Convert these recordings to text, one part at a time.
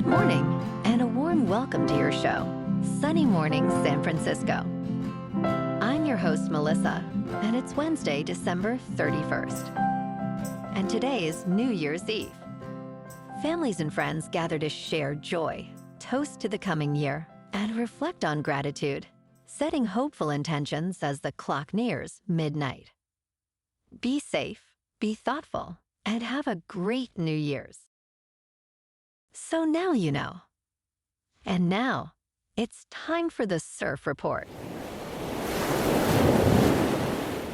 Good morning, and a warm welcome to your show, Sunny Mornings San Francisco. I'm your host, Melissa, and it's Wednesday, December 31st. And today is New Year's Eve. Families and friends gather to share joy, toast to the coming year, and reflect on gratitude, setting hopeful intentions as the clock nears midnight. Be safe, be thoughtful, and have a great New Year's. So now you know. And now, it's time for the Surf Report.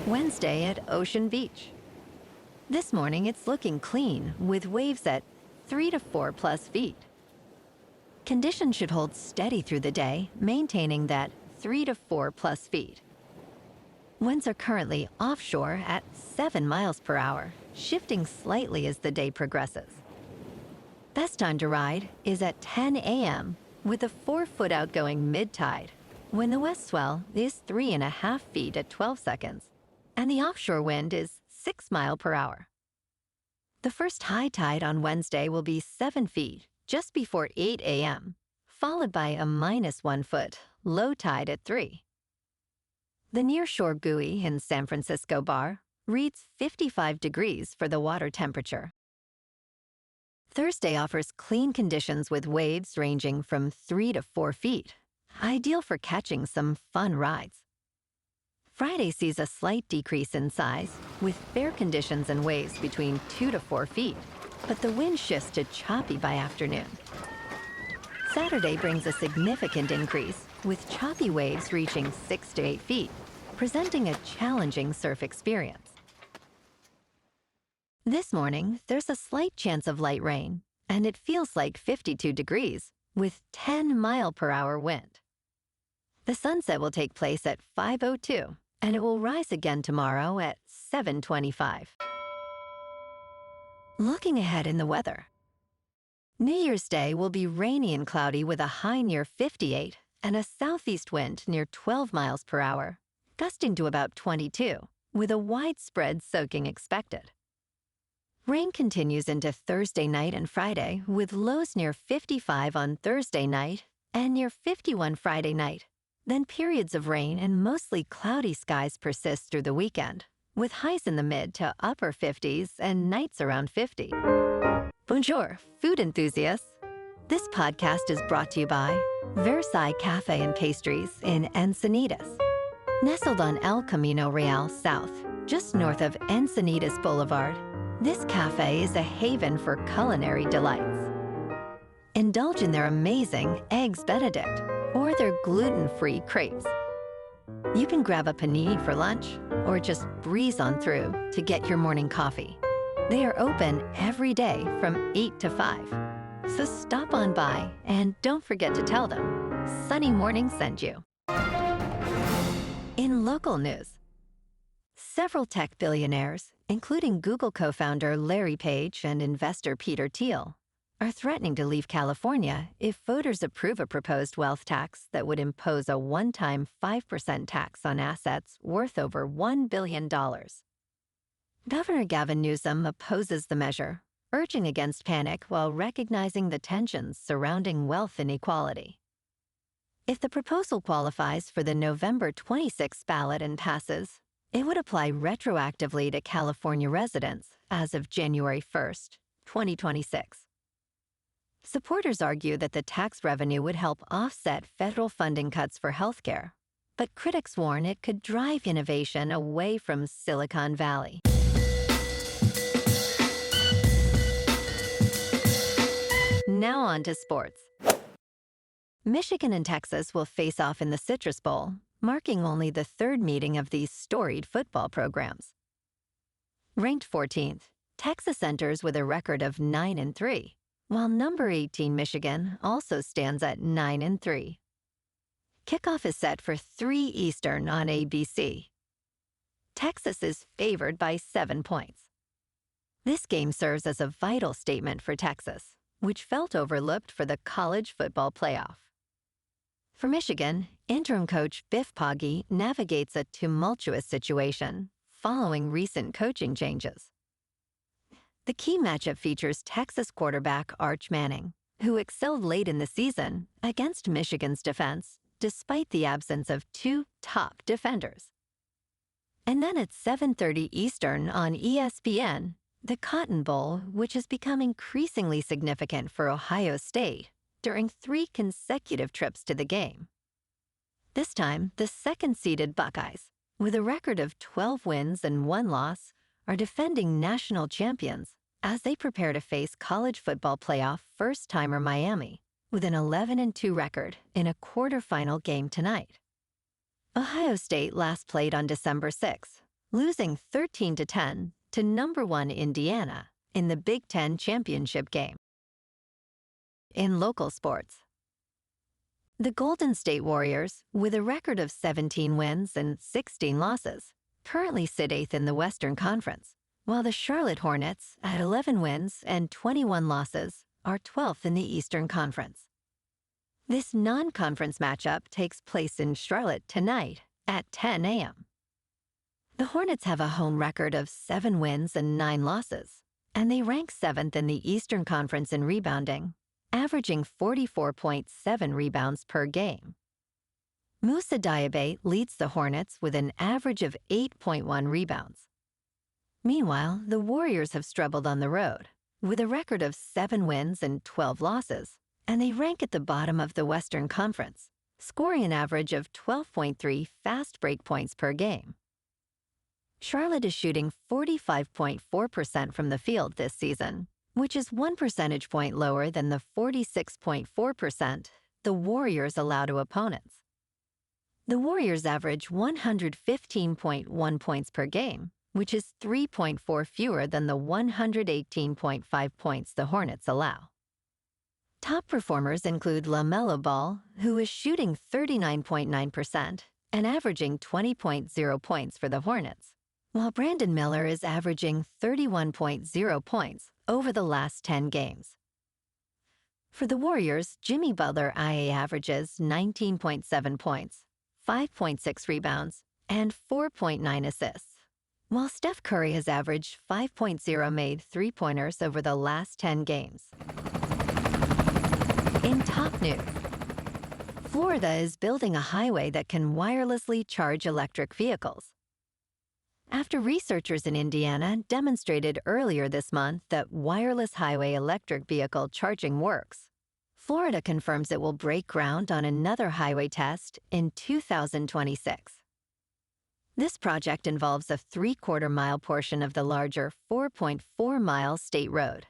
Wednesday at Ocean Beach. This morning it's looking clean with waves at 3 to 4 plus feet. Conditions should hold steady through the day, maintaining that 3 to 4 plus feet. Winds are currently offshore at 7 miles per hour, shifting slightly as the day progresses. Best time to ride is at 10 a.m. with a 4-foot outgoing mid-tide, when the west swell is 3.5 feet at 12 seconds, and the offshore wind is 6 miles per hour. The first high tide on Wednesday will be 7 feet just before 8 a.m., followed by a -1 foot low tide at 3. The nearshore buoy in San Francisco Bar reads 55 degrees for the water temperature. Thursday offers clean conditions with waves ranging from 3 to 4 feet, ideal for catching some fun rides. Friday sees a slight decrease in size, with fair conditions and waves between 2 to 4 feet, but the wind shifts to choppy by afternoon. Saturday brings a significant increase, with choppy waves reaching 6 to 8 feet, presenting a challenging surf experience. This morning, there's a slight chance of light rain, and it feels like 52 degrees with 10 mile per hour wind. The sunset will take place at 5:02, and it will rise again tomorrow at 7:25. Looking ahead in the weather. New Year's Day will be rainy and cloudy with a high near 58 and a southeast wind near 12 miles per hour, gusting to about 22, with a widespread soaking expected. Rain continues into Thursday night and Friday, with lows near 55 on Thursday night and near 51 Friday night. Then periods of rain and mostly cloudy skies persist through the weekend, with highs in the mid to upper 50s and nights around 50. Bonjour, food enthusiasts. This podcast is brought to you by Versailles Cafe and Pastries in Encinitas. Nestled on El Camino Real South, just north of Encinitas Boulevard, this cafe is a haven for culinary delights. Indulge in their amazing Eggs Benedict or their gluten-free crepes. You can grab a panini for lunch or just breeze on through to get your morning coffee. They are open every day from 8 to 5. So stop on by and don't forget to tell them Sunny Morning sent you. In local news, several tech billionaires, including Google co-founder Larry Page and investor Peter Thiel, are threatening to leave California if voters approve a proposed wealth tax that would impose a one-time 5% tax on assets worth over $1 billion. Governor Gavin Newsom opposes the measure, urging against panic while recognizing the tensions surrounding wealth inequality. If the proposal qualifies for the November 26 ballot and passes, it would apply retroactively to California residents as of January 1st, 2026. Supporters argue that the tax revenue would help offset federal funding cuts for healthcare, but critics warn it could drive innovation away from Silicon Valley. Now on to sports. Michigan and Texas will face off in the Citrus Bowl, marking only the third meeting of these storied football programs. Ranked 14th, Texas enters with a record of 9-3, while number 18 Michigan also stands at 9-3. Kickoff is set for 3 Eastern on ABC. Texas is favored by 7 points. This game serves as a vital statement for Texas, which felt overlooked for the college football playoff. For Michigan, interim coach Biff Poggi navigates a tumultuous situation following recent coaching changes. The key matchup features Texas quarterback Arch Manning, who excelled late in the season against Michigan's defense despite the absence of two top defenders. And then at 7:30 Eastern on ESPN, the Cotton Bowl, which has become increasingly significant for Ohio State during 3 consecutive trips to the game. This time, the second-seeded Buckeyes, with a record of 12 wins and 1 loss, are defending national champions as they prepare to face college football playoff first-timer Miami with an 11-2 record in a quarterfinal game tonight. Ohio State last played on December 6, losing 13-10 to number 1 Indiana in the Big Ten championship game. In local sports, the Golden State Warriors, with a record of 17 wins and 16 losses, currently sit 8th in the Western Conference, while the Charlotte Hornets, at 11 wins and 21 losses, are 12th in the Eastern Conference. This non-conference matchup takes place in Charlotte tonight at 10 a.m. The Hornets have a home record of 7 wins and 9 losses, and they rank 7th in the Eastern Conference in rebounding, averaging 44.7 rebounds per game. Moussa Diaby leads the Hornets with an average of 8.1 rebounds. Meanwhile, the Warriors have struggled on the road, with a record of 7 wins and 12 losses, and they rank at the bottom of the Western Conference, scoring an average of 12.3 fast break points per game. Charlotte is shooting 45.4% from the field this season, which is 1 percentage point lower than the 46.4% the Warriors allow to opponents. The Warriors average 115.1 points per game, which is 3.4 fewer than the 118.5 points the Hornets allow. Top performers include LaMelo Ball, who is shooting 39.9% and averaging 20.0 points for the Hornets, while Brandon Miller is averaging 31.0 points over the last 10 games. For the Warriors, Jimmy Butler IA averages 19.7 points, 5.6 rebounds, and 4.9 assists, while Steph Curry has averaged 5.0 made three-pointers over the last 10 games. In top news, Florida is building a highway that can wirelessly charge electric vehicles. After researchers in Indiana demonstrated earlier this month that wireless highway electric vehicle charging works, Florida confirms it will break ground on another highway test in 2026. This project involves a 3/4-mile portion of the larger 4.4-mile state road.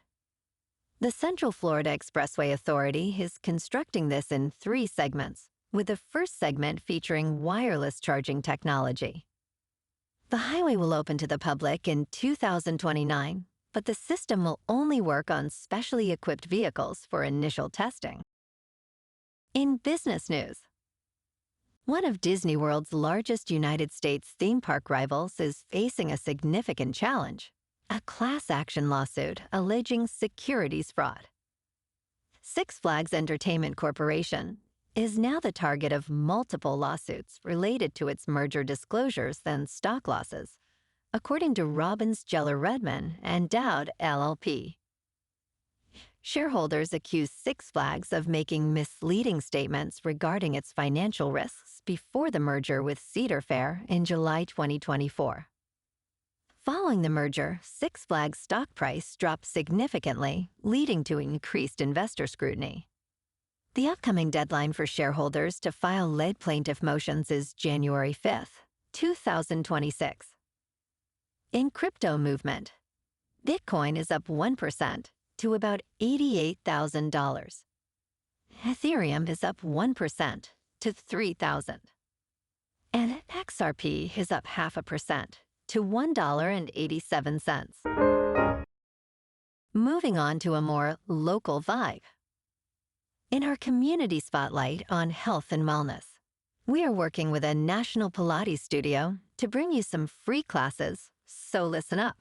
The Central Florida Expressway Authority is constructing this in 3 segments, with the first segment featuring wireless charging technology. The highway will open to the public in 2029, but the system will only work on specially equipped vehicles for initial testing. In business news, one of Disney World's largest United States theme park rivals is facing a significant challenge: a class action lawsuit alleging securities fraud. Six Flags Entertainment Corporation is now the target of multiple lawsuits related to its merger disclosures and stock losses, according to Robbins Geller Redman and Dowd LLP. Shareholders accuse Six Flags of making misleading statements regarding its financial risks before the merger with Cedar Fair in July 2024. Following the merger, Six Flags' stock price dropped significantly, leading to increased investor scrutiny. The upcoming deadline for shareholders to file lead plaintiff motions is January 5th, 2026. In crypto movement, Bitcoin is up 1% to about $88,000. Ethereum is up 1% to $3,000. And XRP is up 0.5% to $1.87. Moving on to a more local vibe. In our community spotlight on health and wellness, we are working with a national Pilates studio to bring you some free classes, so listen up.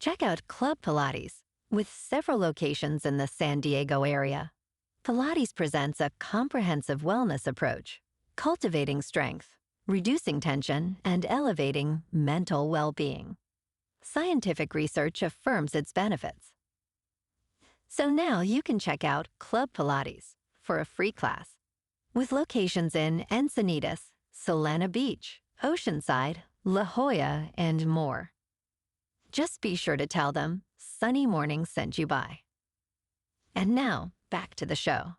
Check out Club Pilates, with several locations in the San Diego area. Pilates presents a comprehensive wellness approach, cultivating strength, reducing tension, and elevating mental well-being. Scientific research affirms its benefits. So now you can check out Club Pilates for a free class with locations in Encinitas, Solana Beach, Oceanside, La Jolla, and more. Just be sure to tell them Sunny Morning sent you by. And now, back to the show.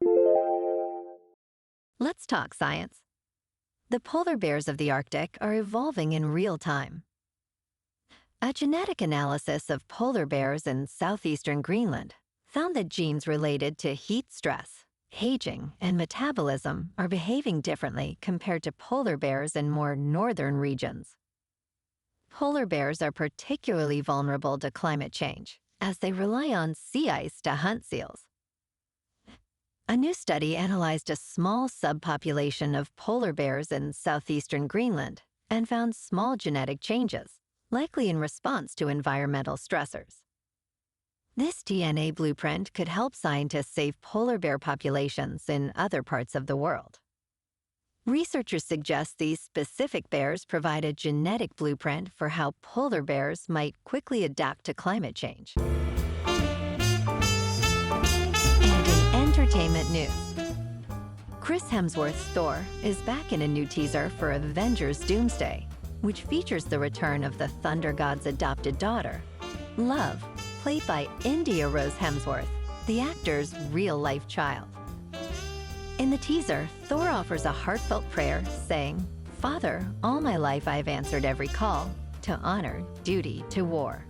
Let's talk science. The polar bears of the Arctic are evolving in real time. A genetic analysis of polar bears in southeastern Greenland found that genes related to heat stress, aging, and metabolism are behaving differently compared to polar bears in more northern regions. Polar bears are particularly vulnerable to climate change, as they rely on sea ice to hunt seals. A new study analyzed a small subpopulation of polar bears in southeastern Greenland and found small genetic changes, likely in response to environmental stressors. This DNA blueprint could help scientists save polar bear populations in other parts of the world. Researchers suggest these specific bears provide a genetic blueprint for how polar bears might quickly adapt to climate change. And in entertainment news, Chris Hemsworth's Thor is back in a new teaser for Avengers Doomsday, which features the return of the Thunder God's adopted daughter, Love, played by India Rose Hemsworth, the actor's real-life child. In the teaser, Thor offers a heartfelt prayer saying, "Father, all my life I've answered every call, to honor, duty, to war."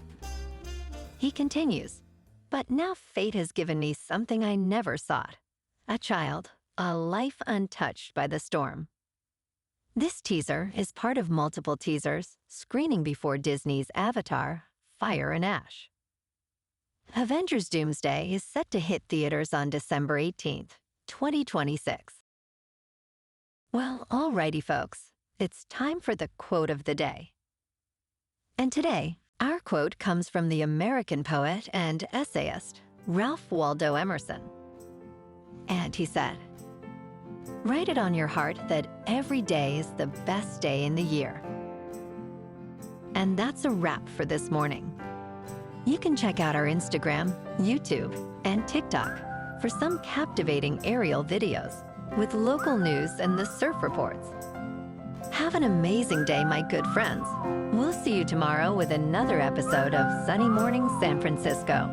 He continues, "But now fate has given me something I never sought, a child, a life untouched by the storm." This teaser is part of multiple teasers screening before Disney's Avatar, Fire and Ash. Avengers Doomsday is set to hit theaters on December 18th, 2026. Well, alrighty folks, it's time for the quote of the day. And today, our quote comes from the American poet and essayist, Ralph Waldo Emerson. And he said, "Write it on your heart that every day is the best day in the year." And that's a wrap for this morning. You can check out our Instagram, YouTube, and TikTok for some captivating aerial videos with local news and the surf reports. Have an amazing day, my good friends. We'll see you tomorrow with another episode of Sunny Morning San Francisco.